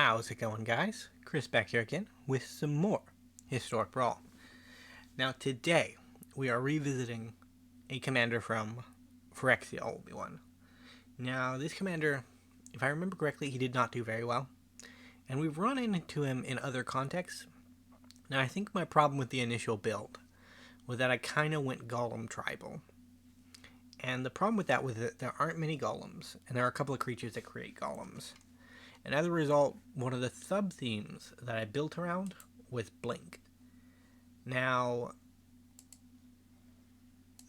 How's it going, guys? Chris back here again with some more Historic Brawl. Now today, we are revisiting a commander from Phyrexia Obi-Wan. Now this commander, if I remember correctly, he did not do very well. And we've run into him in other contexts. Now I think my problem with the initial build was that I kind of went Golem Tribal. And the problem with that was that there aren't many golems, and there are a couple of creatures that create golems. And as a result, one of the sub-themes that I built around was Blink. Now,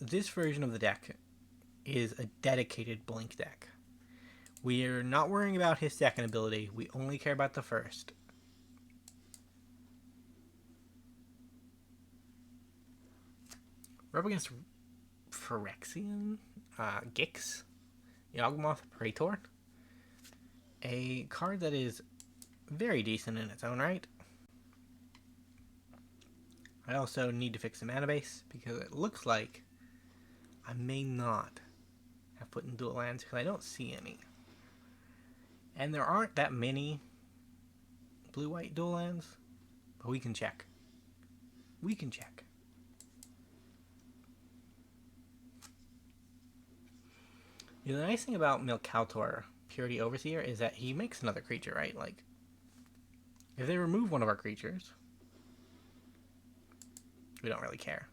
this version of the deck is a dedicated Blink deck. We're not worrying about his second ability, we only care about the first. We're up against Phyrexian, Gix, Yawgmoth Praetor. A card that is very decent in its own right. I also need to fix the mana base because it looks like I may not have put in dual lands because I don't see any. And there aren't that many blue-white dual lands, but we can check. We can check. You know, the nice thing about Malcator Purity Overseer is that he makes another creature, right? Like, if they remove one of our creatures, we don't really care.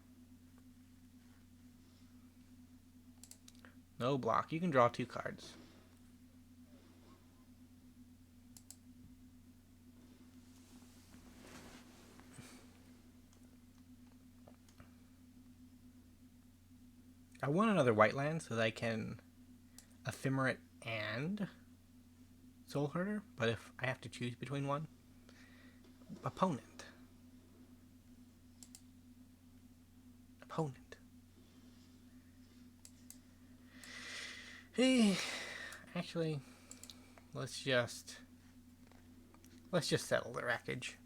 No block. You can draw 2 cards. I want another white land so that I can Ephemerate and Soulherder, but if I have to choose between one, opponent. Hey, actually, let's just settle the wreckage.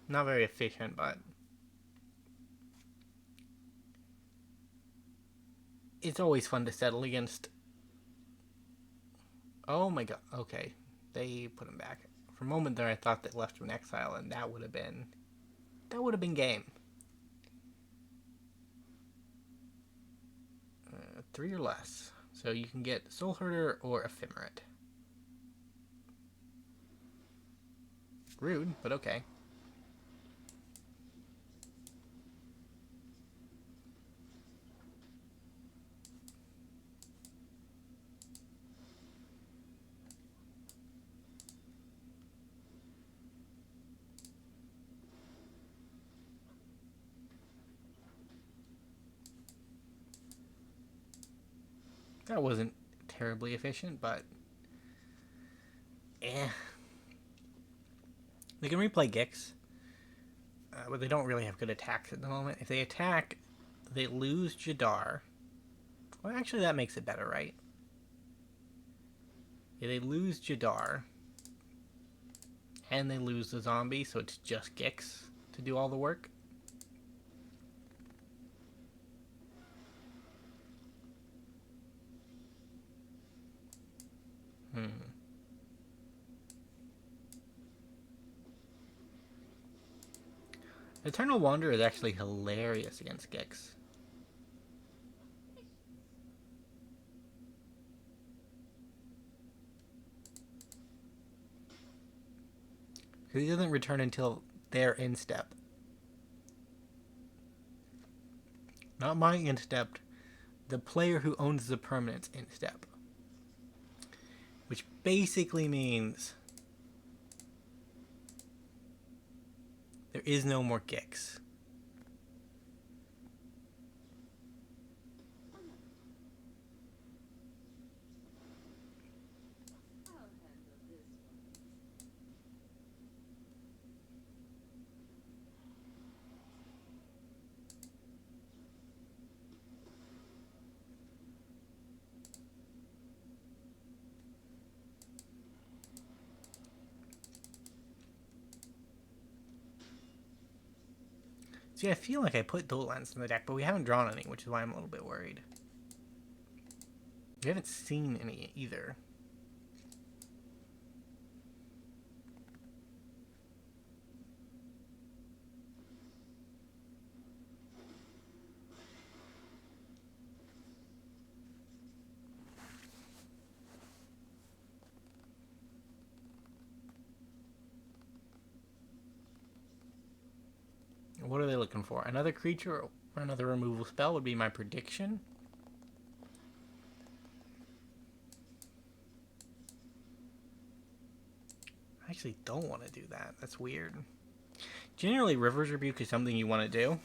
Not very efficient, but it's always fun to settle against. Oh my god, okay. They put him back. For a moment there I thought they left him in exile, and that would have been game. 3 or less. So you can get Soulherder or Ephemerate. Rude, but okay. That wasn't terribly efficient, but They can replay Gix, but they don't really have good attacks at the moment. If they attack, they lose Jadar. Well, actually, that makes it better, right? Yeah, they lose Jadar, and they lose the zombie, so it's just Gix to do all the work. Eternal Wanderer is actually hilarious against Gix. Because he doesn't return until their instep. Not my instep, the player who owns the permanent's instep. Which basically means there is no more Gix. See, I feel like I put Dual Lens in the deck, but we haven't drawn any, which is why I'm a little bit worried. We haven't seen any either. What are they looking for? Another creature or another removal spell would be my prediction. I actually don't want to do that. That's weird. Generally, River's Rebuke is something you want to do.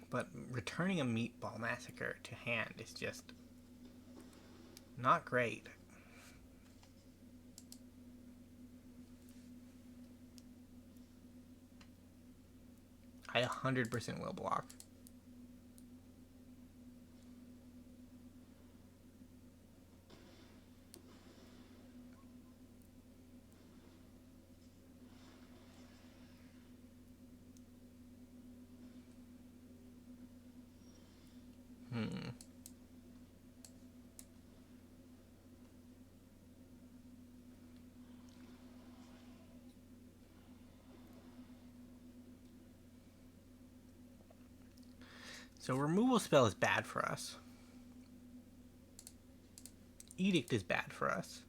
But returning a Meatball Massacre to hand is just not great. I 100% will block. So removal spell is bad for us. Edict is bad for us.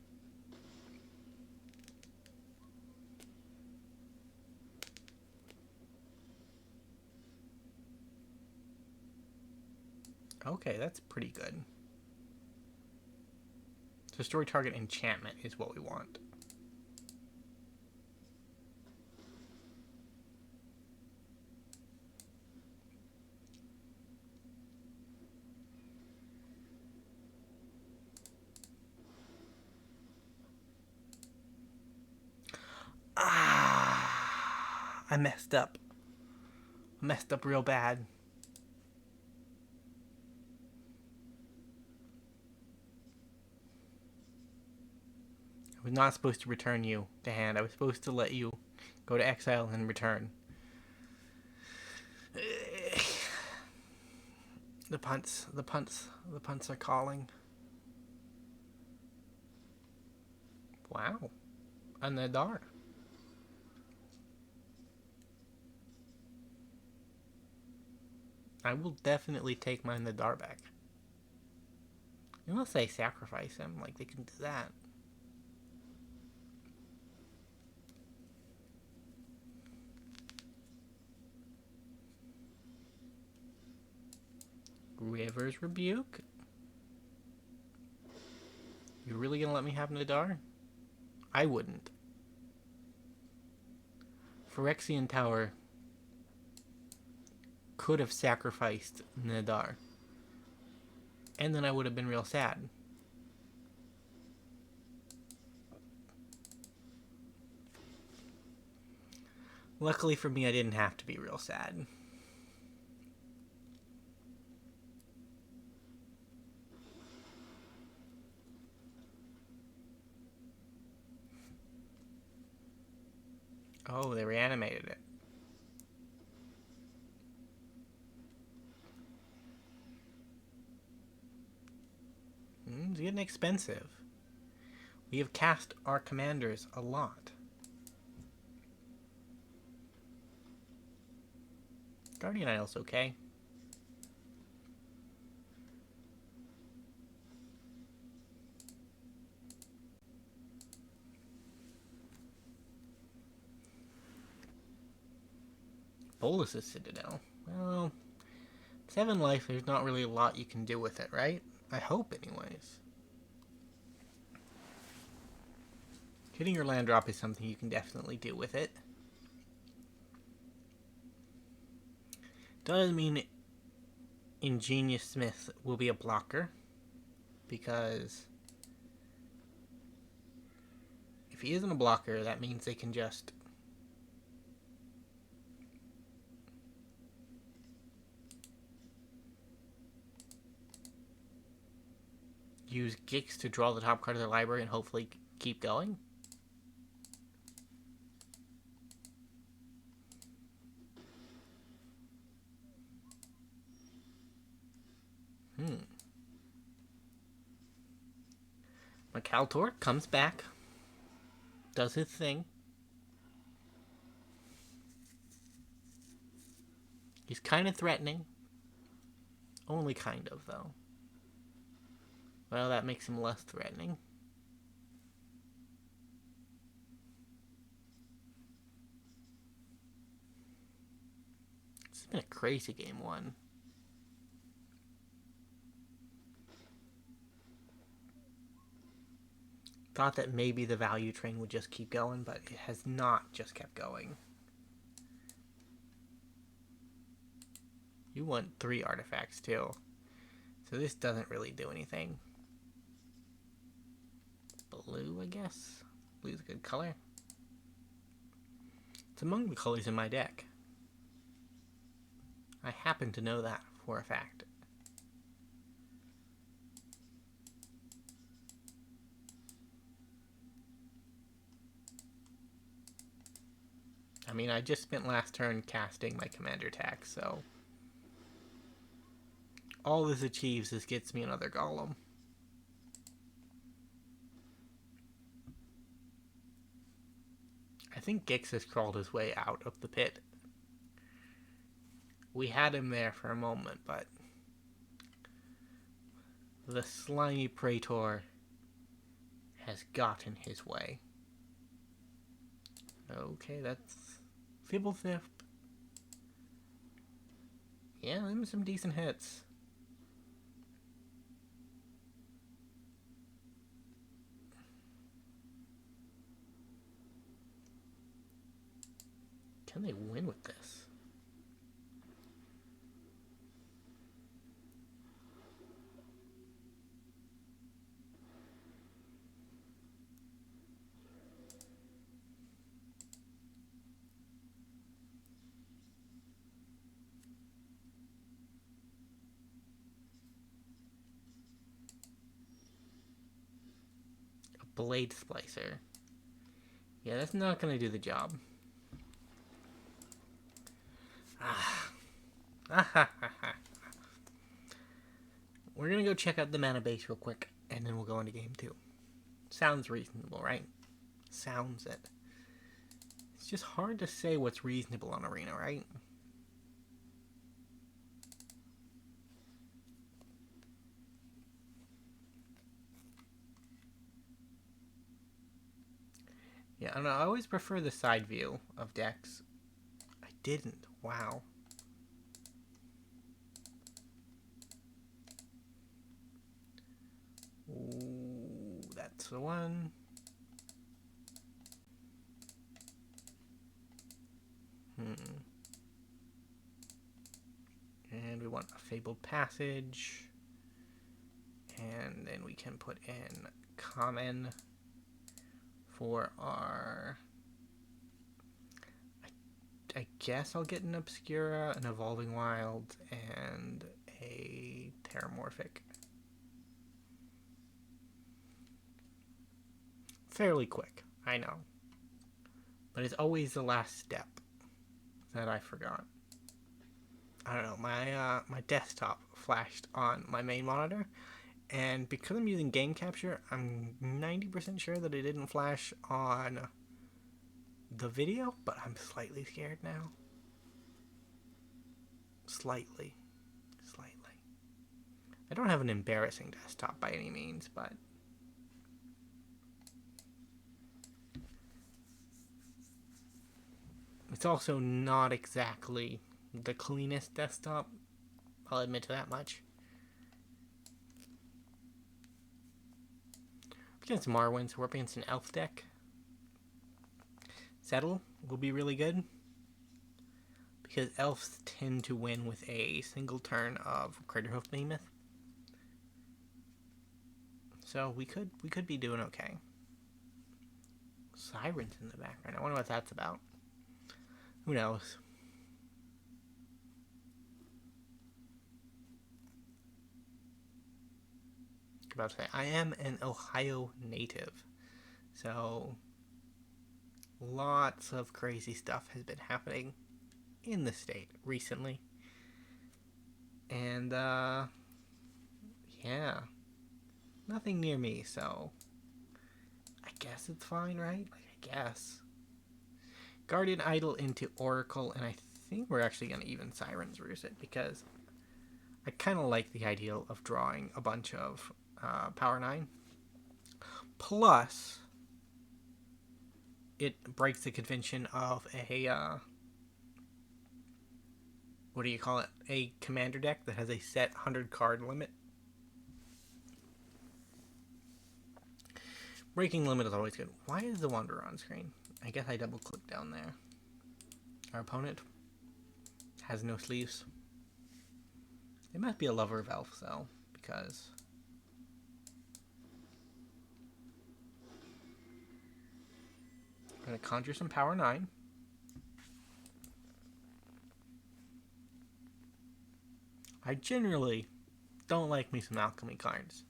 Okay, that's pretty good. So story target enchantment is what we want. I messed up. I messed up real bad. I was not supposed to return you to hand. I was supposed to let you go to exile and return. The punts are calling. Wow. A Nadaar. I will definitely take my Nadaar back. Unless they sacrifice him, like they can do that. River's Rebuke? You really gonna let me have Nadaar? I wouldn't. Phyrexian Tower could have sacrificed Nadaar. And then I would have been real sad. Luckily for me, I didn't have to be real sad. Oh, they reanimated it. It's getting expensive. We have cast our commanders a lot. Guardian Isle's okay. Bolus's Citadel. Well, 7 life, there's not really a lot you can do with it, right? I hope, anyways. Hitting your land drop is something you can definitely do with it. Does mean Ingenious Smith will be a blocker, because if he isn't a blocker, that means they can just use Gix to draw the top card of their library and hopefully keep going. Malcator comes back, does his thing. He's kind of threatening. Only kind of, though. Well, that makes him less threatening. It's been a crazy game one. Thought that maybe the value train would just keep going, but it has not just kept going. You want 3 artifacts too. So this doesn't really do anything. Blue, I guess? Blue's a good color. It's among the colors in my deck. I happen to know that for a fact. I mean, I just spent last turn casting my commander tax, so all this achieves is gets me another golem. I think Gix has crawled his way out of the pit. We had him there for a moment, but the slimy Praetor has gotten his way. Okay, that's Feeble Fifth. Yeah, them some decent hits. Can they win with this? Blade Splicer. Yeah, that's not going to do the job. We're going to go check out the mana base real quick, and then we'll go into game 2. Sounds reasonable, right? Sounds it. It's just hard to say what's reasonable on Arena, right? Yeah, I don't know. I always prefer the side view of decks. I didn't. Wow. Ooh, that's the one. And we want a Fabled Passage. And then we can put in common for our... I guess I'll get an Obscura, an Evolving Wild, and a Terramorphic. Fairly quick, I know. But it's always the last step that I forgot. I don't know, my desktop flashed on my main monitor, and because I'm using game capture, I'm 90% sure that it didn't flash on the video, but I'm slightly scared now. Slightly. I don't have an embarrassing desktop by any means, but it's also not exactly the cleanest desktop. I'll admit to that much. Against Marwyn, so we're up against an elf deck. Settle will be really good, because elves tend to win with a single turn of Craterhoof Behemoth. So we could be doing okay. Siren's in the background. I wonder what that's about. Who knows? About to say, I am an Ohio native, so lots of crazy stuff has been happening in the state recently, and yeah, nothing near me, so I guess it's fine, right? Like, I guess. Guardian Idol into Oracle, and I think we're actually going to even Siren's Ruse it, because I kind of like the idea of drawing a bunch of Power 9. Plus, it breaks the convention of a, what do you call it? A commander deck that has a set 100 card limit. Breaking limit is always good. Why is the Wanderer on screen? I guess I double click down there. Our opponent has no sleeves. They must be a lover of elves, though, because I'm going to conjure some Power 9. I generally don't like me some alchemy cards,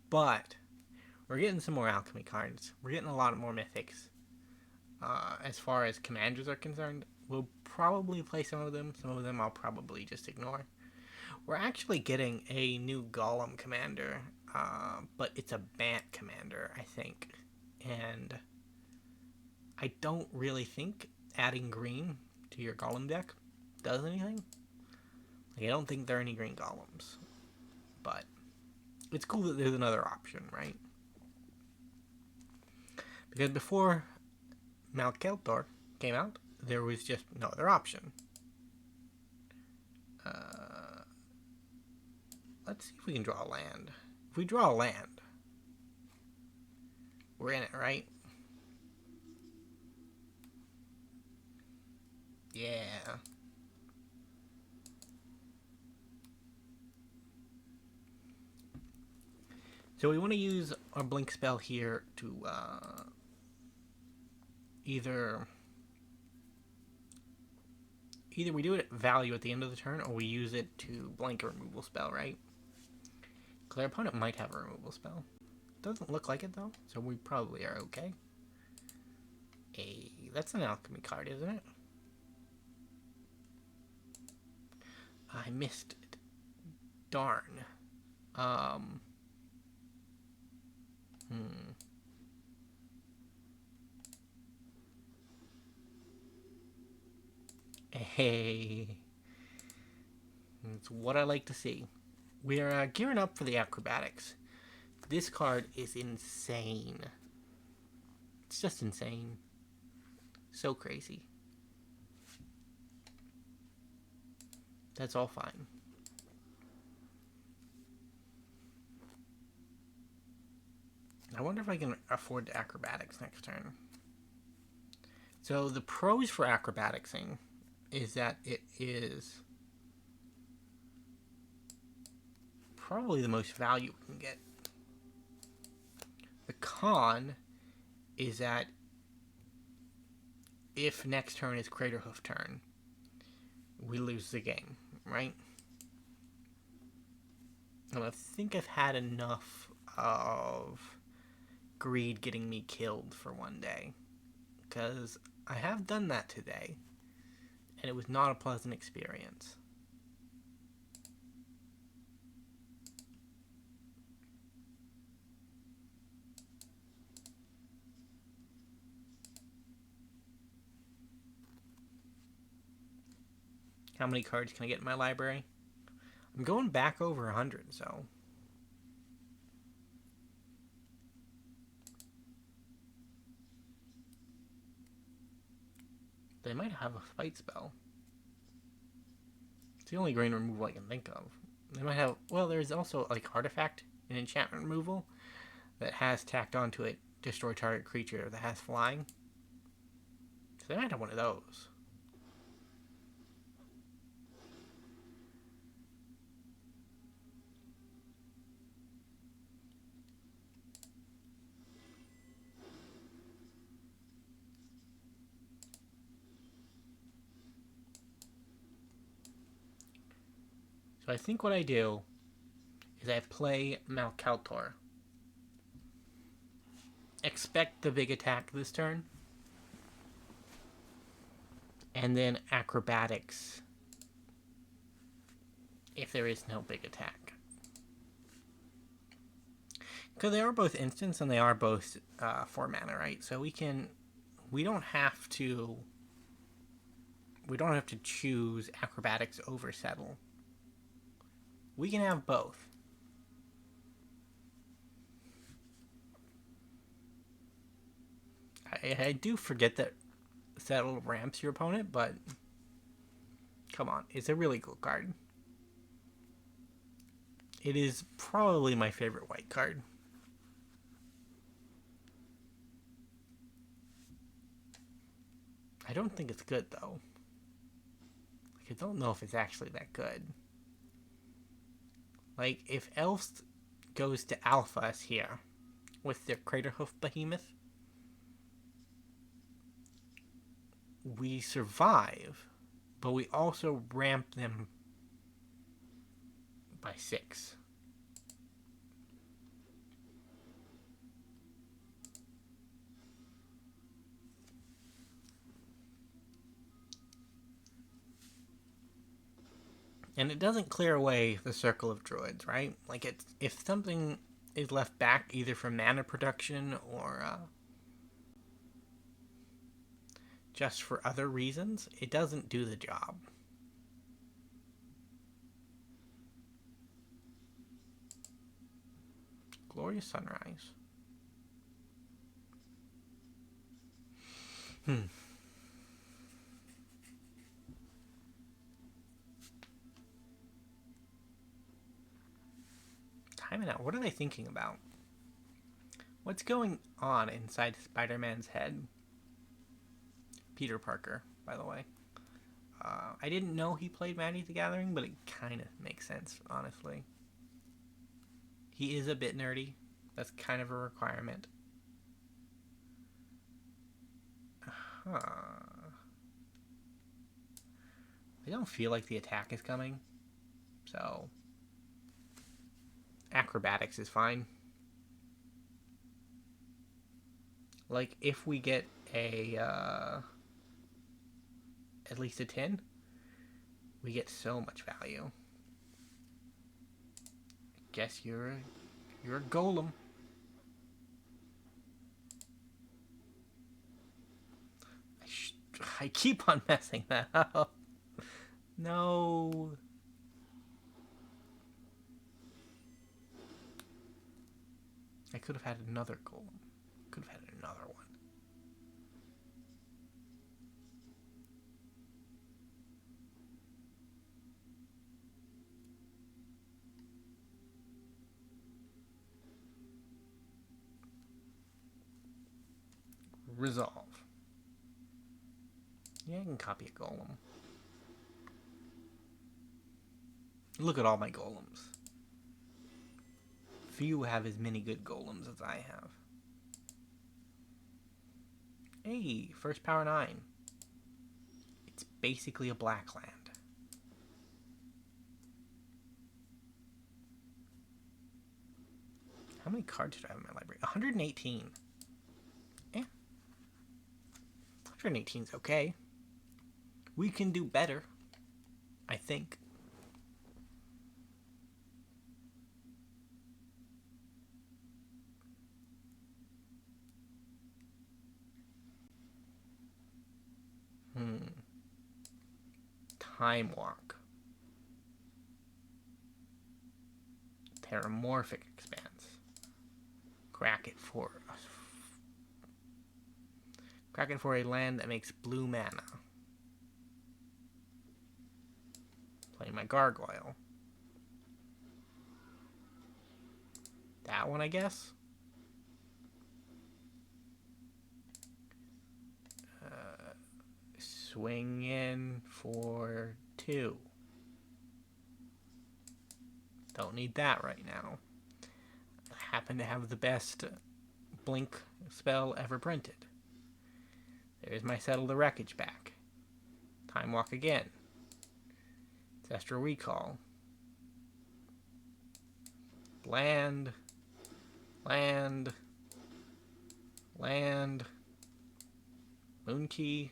but we're getting some more alchemy cards. We're getting a lot more mythics. As far as commanders are concerned, we'll probably play some of them. Some of them I'll probably just ignore. We're actually getting a new Golem commander, but it's a Bant commander, I think. And I don't really think adding green to your Golem deck does anything. Like, I don't think there are any green Golems. But it's cool that there's another option, right? Because before Malcator came out, there was just no other option. Let's see if we can draw a land. If we draw a land, we're in it, right? Yeah. So we want to use our blink spell here to either we do it at value at the end of the turn, or we use it to blank a removal spell, right? Because our opponent might have a removal spell. Doesn't look like it, though, so we probably are okay. That's an alchemy card, isn't it? I missed it. Darn. Hey. It's what I like to see. We're gearing up for the acrobatics. This card is insane. It's just insane. So crazy. That's all fine. I wonder if I can afford the acrobatics next turn. So the pros for acrobaticsing is that it is probably the most value we can get. The con is that if next turn is Craterhoof turn, we lose the game, right? And I think I've had enough of greed getting me killed for one day, because I have done that today, and it was not a pleasant experience. How many cards can I get in my library? I'm going back over 100, so... They might have a fight spell. It's the only green removal I can think of. They might have... Well, there's also, like, artifact and enchantment removal that has tacked onto it destroy target creature that has flying. So they might have one of those. So I think what I do is I play Malcator. Expect the big attack this turn. And then acrobatics if there is no big attack. Because they are both instants and they are both 4 mana, right? So we don't have to choose acrobatics over settle. We can have both. I do forget that settle ramps your opponent, but come on, it's a really cool card. It is probably my favorite white card. I don't think it's good, though. Like, I don't know if it's actually that good. Like, if Elves goes to Alpha here with their Craterhoof Behemoth, we survive, but we also ramp them by 6. And it doesn't clear away the circle of druids, right? Like, if something is left back either from mana production or just for other reasons, it doesn't do the job. Glorious Sunrise. Time it out. What are they thinking about? What's going on inside Spider-Man's head? Peter Parker, by the way. I didn't know he played Magic the Gathering, but it kind of makes sense, honestly. He is a bit nerdy. That's kind of a requirement. I don't feel like the attack is coming, so acrobatics is fine. Like, if we get at least a 10, we get so much value. I guess you're a golem. I keep on messing that up. No. I could have had another golem. Could have had another one. Resolve. Yeah, I can copy a golem. Look at all my golems. Few have as many good golems as I have. Hey, first power 9. It's basically a black land. How many cards do I have in my library? 118. Yeah. 118 is okay. We can do better, I think. Time Walk. Terramorphic Expanse. Crack it for a land that makes blue mana. Play my Gargoyle. That one, I guess? Swing in for 2. Don't need that right now. I happen to have the best blink spell ever printed. There's my Settle the Wreckage back. Time Walk again. Ancestral Recall. Land. Land. Land. Moon Key.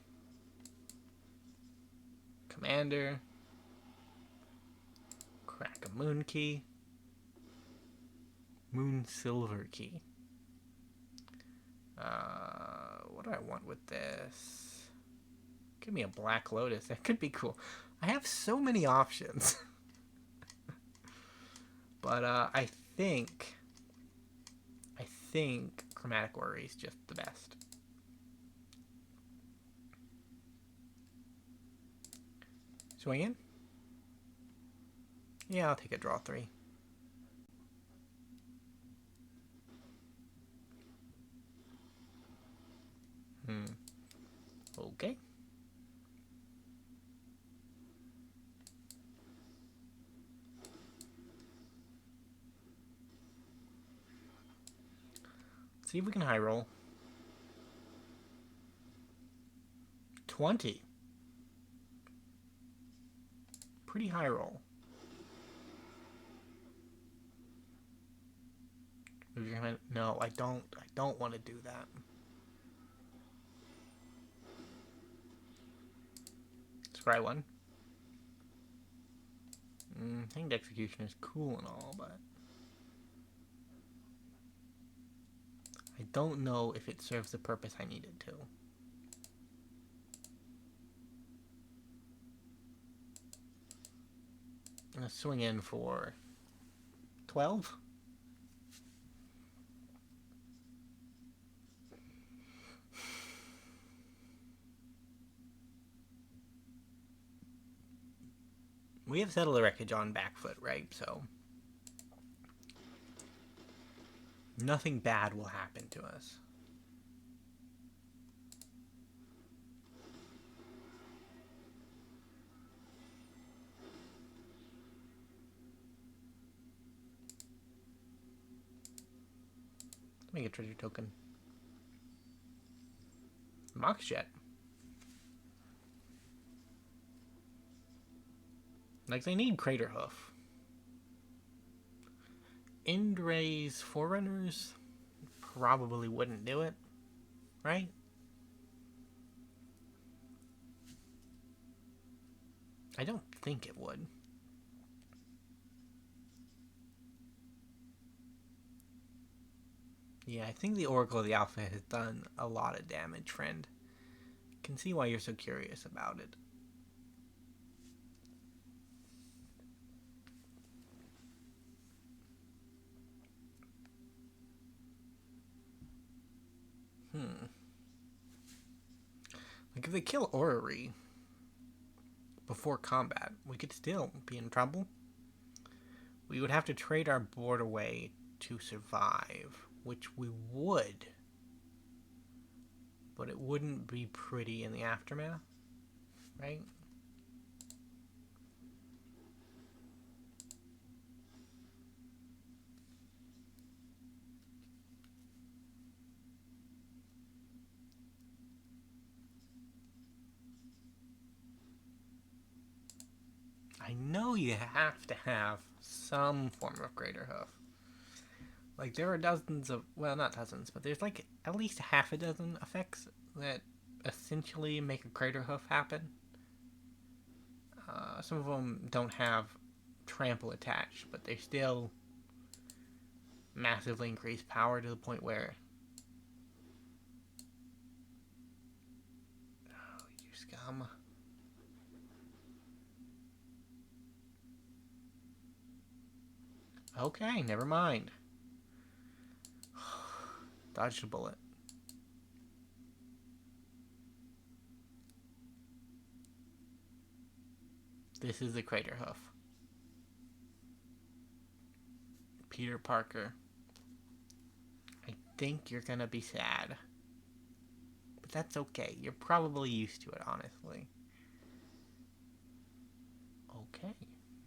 Commander. Crack a Moon Key. Moon Silver Key. What do I want with this? Give me a Black Lotus. That could be cool. I have so many options. But I think Chromatic Orrery is just the best. Swing in? Yeah, I'll take a draw 3. Okay. Let's see if we can high roll. 20. Pretty high roll. No, I don't want to do that. Scry 1. I think the execution is cool and all, but I don't know if it serves the purpose I need it to. I'm gonna swing in for 12. We have Settle the Wreckage on back foot, right? So nothing bad will happen to us. Make a treasure token. Mox Jet. Like, they need Crater Hoof. Indra's Forerunners probably wouldn't do it, right? I don't think it would. Yeah, I think the Oracle of the Alpha has done a lot of damage, friend. Can see why you're so curious about it. Like, if they kill Orrery before combat, we could still be in trouble. We would have to trade our board away to survive, which we would. But it wouldn't be pretty in the aftermath, right? I know you have to have some form of Greater Hoof. Like, there are dozens of, well, not dozens, but there's like at least half a dozen effects that essentially make a Crater Hoof happen. Some of them don't have trample attached, but they still massively increase power to the point where, oh, you scum. Okay, never mind. Dodged a bullet. This is the Crater Hoof. Peter Parker. I think you're gonna be sad. But that's okay. You're probably used to it, honestly. Okay.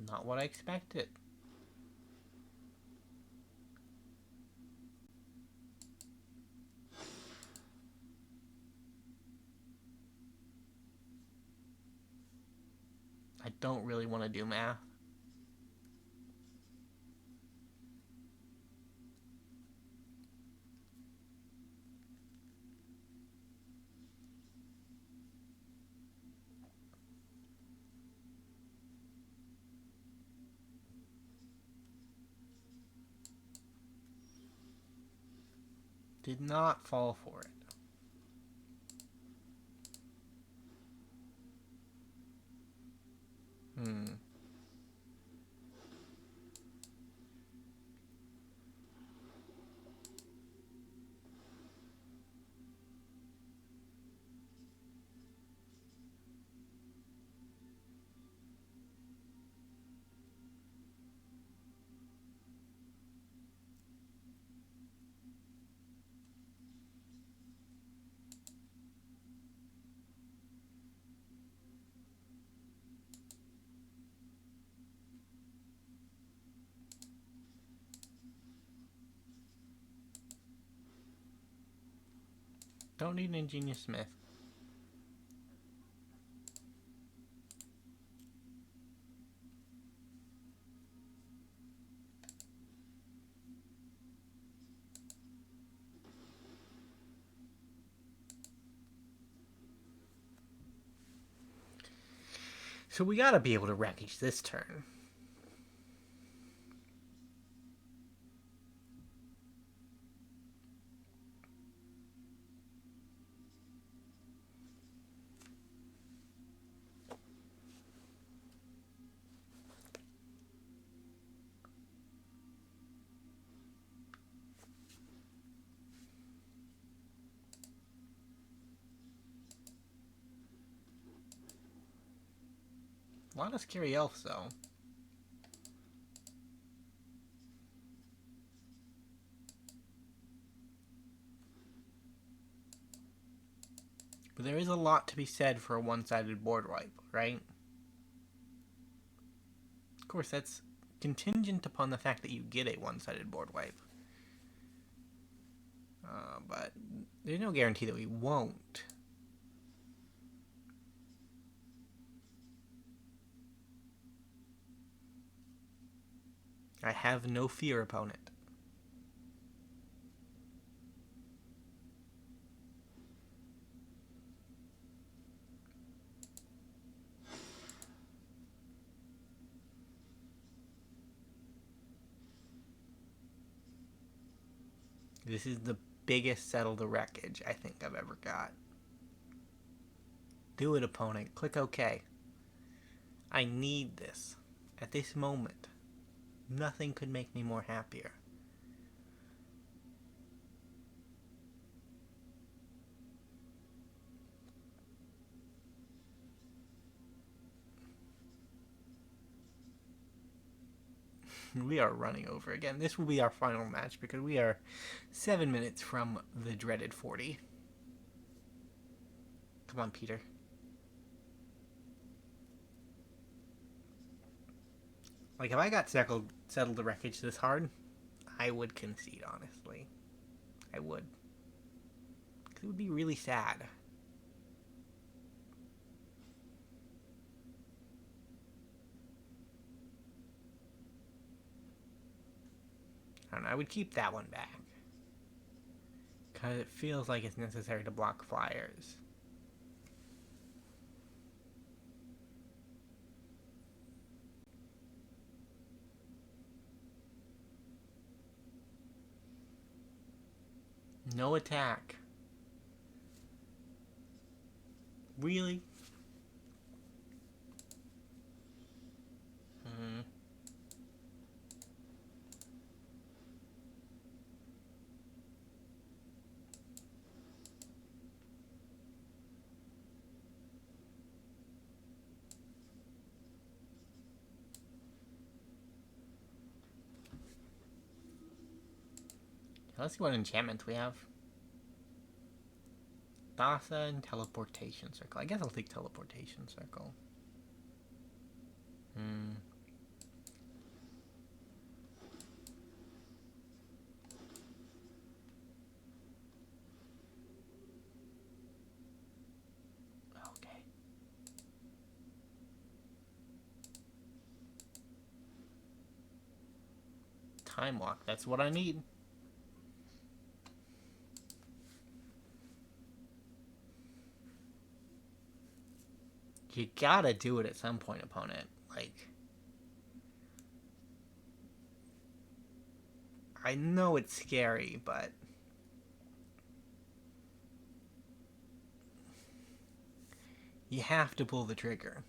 Not what I expected. I don't really want to do math. Did not fall for it. Don't need an Ingenious Smith. So we gotta be able to wreckage this turn. A lot of scary elves, though. But there is a lot to be said for a one-sided board wipe, right? Of course, that's contingent upon the fact that you get a one-sided board wipe. But there's no guarantee that we won't. I have no fear, opponent. This is the biggest settle the wreckage I think I've ever got. Do it, opponent. Click OK. I need this. At this moment. Nothing could make me more happier. We are running over again. This will be our final match because we are 7 minutes from the dreaded 40. Come on, Peter. Like, if I got settled the wreckage this hard, I would concede, honestly. I would. Because it would be really sad. I don't know, I would keep that one back. Because it feels like it's necessary to block flyers. No attack. Really? Let's see what enchantments we have. Thassa and Teleportation Circle. I guess I'll take Teleportation Circle. Okay. Time Walk. That's what I need. You gotta do it at some point, opponent. Like, I know it's scary, but You have to pull the trigger.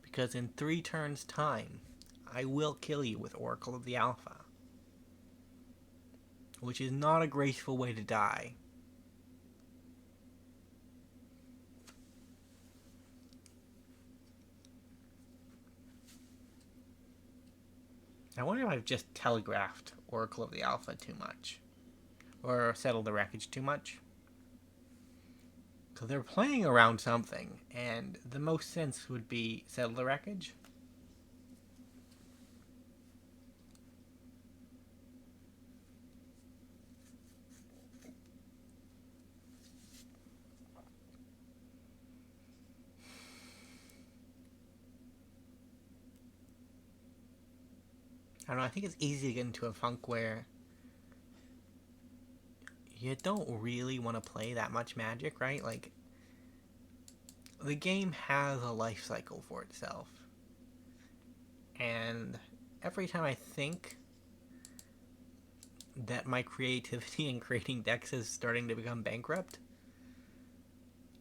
Because in 3 turns' time, I will kill you with Oracle of the Alpha. Which is not a graceful way to die. I wonder if I've just telegraphed Oracle of the Alpha too much. Or settled the wreckage too much. So they're playing around something, and the most sense would be settle the wreckage. I don't know, I think it's easy to get into a funk where you don't really want to play that much Magic, right? Like, the game has a life cycle for itself. And every time I think that my creativity in creating decks is starting to become bankrupt,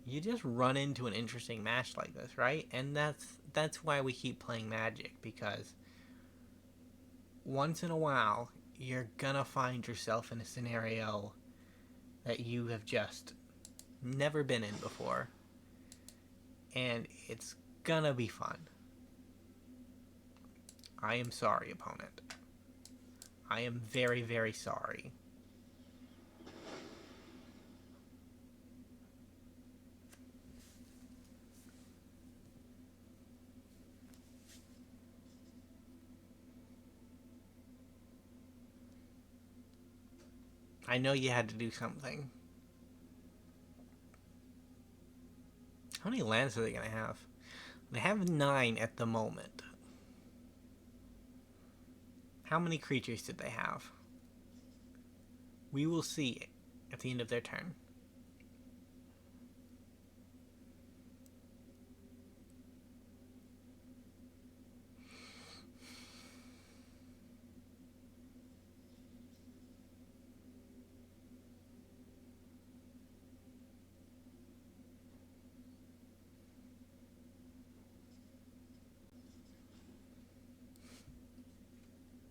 you just run into an interesting match like this, right? And that's why we keep playing Magic, because once in a while, you're gonna find yourself in a scenario that you have just never been in before. And it's gonna be fun. I am sorry, opponent. I am very, very sorry. I know you had to do something. How many lands are they going to have? They have 9 at the moment. How many creatures did they have? We will see at the end of their turn.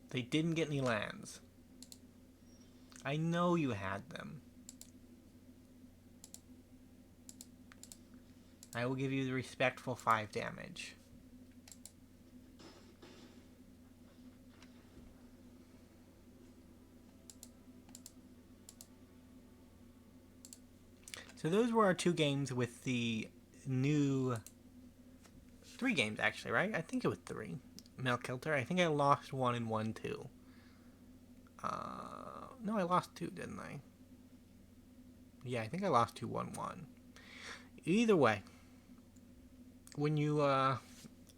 They didn't get any lands. I know you had them. I will give you the respectful 5 damage. So those were our 2 games with the new... 3 games, actually, right? I think it was 3. Malcator. I think I lost 1 and 1 too. No, I lost 2, didn't I? Yeah, I think I lost 2, 1, 1. Either way, when you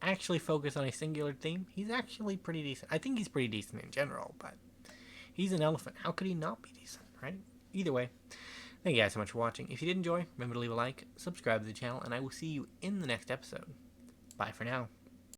actually focus on a singular theme, he's actually pretty decent. I think he's pretty decent in general, but he's an elephant. How could he not be decent, right? Either way, thank you guys so much for watching. If you did enjoy, remember to leave a like, subscribe to the channel, and I will see you in the next episode. Bye for now.